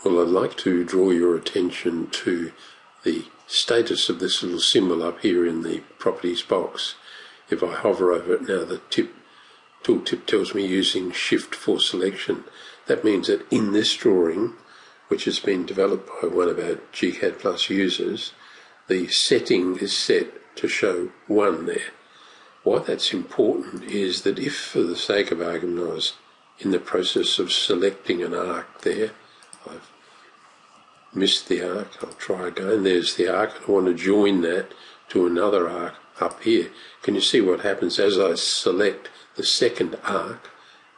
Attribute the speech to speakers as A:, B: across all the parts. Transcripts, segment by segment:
A: Well, I'd like to draw your attention to the status of this little symbol up here in the properties box. If I hover over it now, the tooltip tells me using Shift for selection. That means that in this drawing, which has been developed by one of our gCADPlus users, the setting is set to show 1 there. Why that's important is that if, for the sake of argument, I was in the process of selecting an arc there, I've missed the arc, I'll try again, there's the arc, and I want to join that to another arc up here. Can you see what happens as I select the second arc?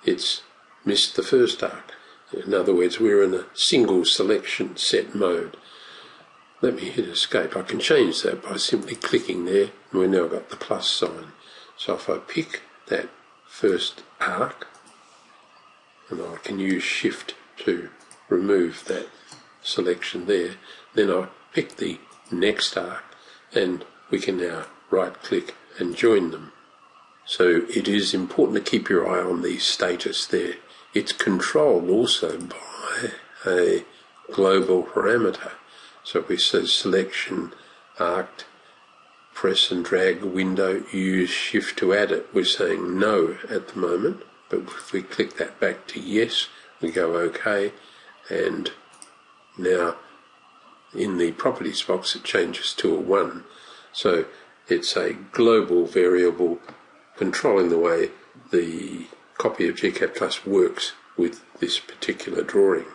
A: It's missed the first arc. In other words, we're in a single selection set mode. Let me hit escape. I can change that by simply clicking there, and we've now got the plus sign. So if I pick that first arc, and I can use Shift to remove that selection there, then I pick the next arc, and we can now right click and join them. So it is important to keep your eye on the status there. It's controlled also by a global parameter. So if we say selection, arc, press and drag window, use Shift to add it, we're saying no at the moment, but if we click that back to yes, we go OK, and now in the properties box it changes to a 1. So it's a global variable controlling the way the copy of gCADPlus works with this particular drawing.